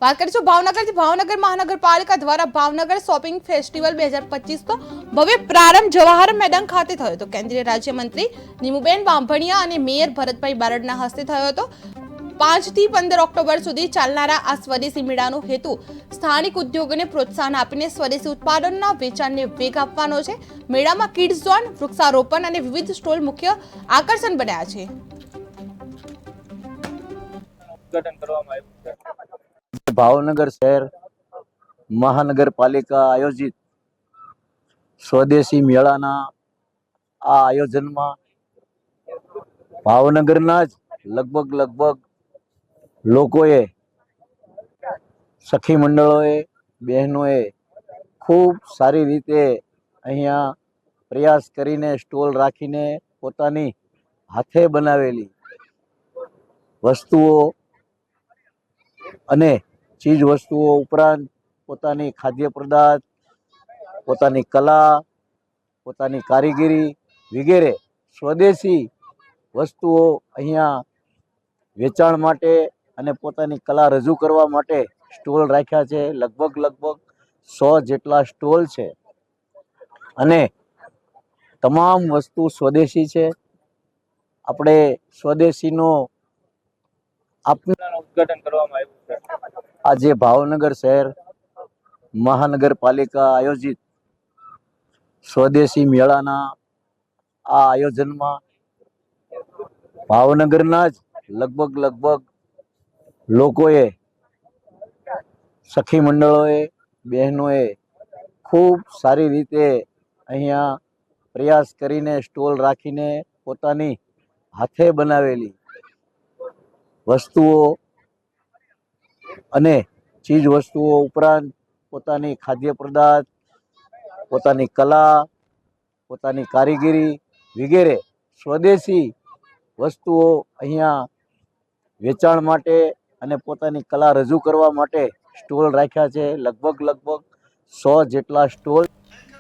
વાત કરીશું ભાવનગરથી। ભાવનગર મહાનગરપાલિકા દ્વારા ભાવનગર શોપિંગ ફેસ્ટિવલ 2025 નો ભવ્ય પ્રારંભ જવાહર મેદાન ખાતે થયો હતો। કેન્દ્રીય રાજ્યમંત્રી નીમુબેન બાંભણિયા અને મેયર ભરતભાઈ બારડના હસ્તે થયો હતો। 5 થી 15 ઓક્ટોબર સુધી ચાલનારા આ સ્વદેશી મેળાનો હેતુ સ્થાનિક ઉદ્યોગોને પ્રોત્સાહન આપીને સ્વદેશી ઉત્પાદનોના વેચાણને વેગ આપવાનો છે। મેળામાં કિડ્સ ઝોન, વૃક્ષારોપણ અને વિવિધ સ્ટોલ મુખ્ય આકર્ષણ બન્યા છે। ભાવનગર શહેર મહાનગરપાલિકા આયોજિત સ્વદેશી મેળાના આ આયોજનમાં ભાવનગરના જ લગભગ લોકોએ, સખી મંડળોએ, બહેનોએ ખૂબ સારી રીતે અહીંયા પ્રયાસ કરીને સ્ટોલ રાખીને પોતાની હાથે બનાવેલી વસ્તુઓ અને ચીજ વસ્તુઓ ઉપરાંત પોતાની ખાદ્ય પદાર્થ, પોતાની કલા, પોતાની કારીગરી વગેરે સ્વદેશી વસ્તુઓ અહીંયા વેચાણ માટે અને પોતાની કલા રજૂ કરવા માટે સ્ટોલ રાખ્યા છે। લગભગ 100 જેટલા સ્ટોલ છે અને તમામ વસ્તુ સ્વદેશી છે। આપણે સ્વદેશીનો ઉદ્ઘાટન કરવામાં આવ્યું છે। આજે ભાવનગર શહેર મહાનગરપાલિકા આયોજિત સ્વદેશી મેળાના આ આયોજનમાં ભાવનગરના જ લગભગ લોકોએ, સખી મંડળોએ, બહેનોએ ખૂબ સારી રીતે અહીંયા પ્રયાસ કરીને સ્ટોલ રાખીને પોતાની હાથે બનાવેલી વસ્તુઓ અને ચીજ વસ્તુઓ ઉપરાંત પોતાની ખાદ્ય પદાર્થ, પોતાની કલા, પોતાની કારીગરી વગેરે સ્વદેશી વસ્તુઓ અહીંયા વેચાણ માટે અને પોતાની કલા રજૂ કરવા માટે સ્ટોલ રાખ્યા છે। લગભગ 100 જેટલા સ્ટોલ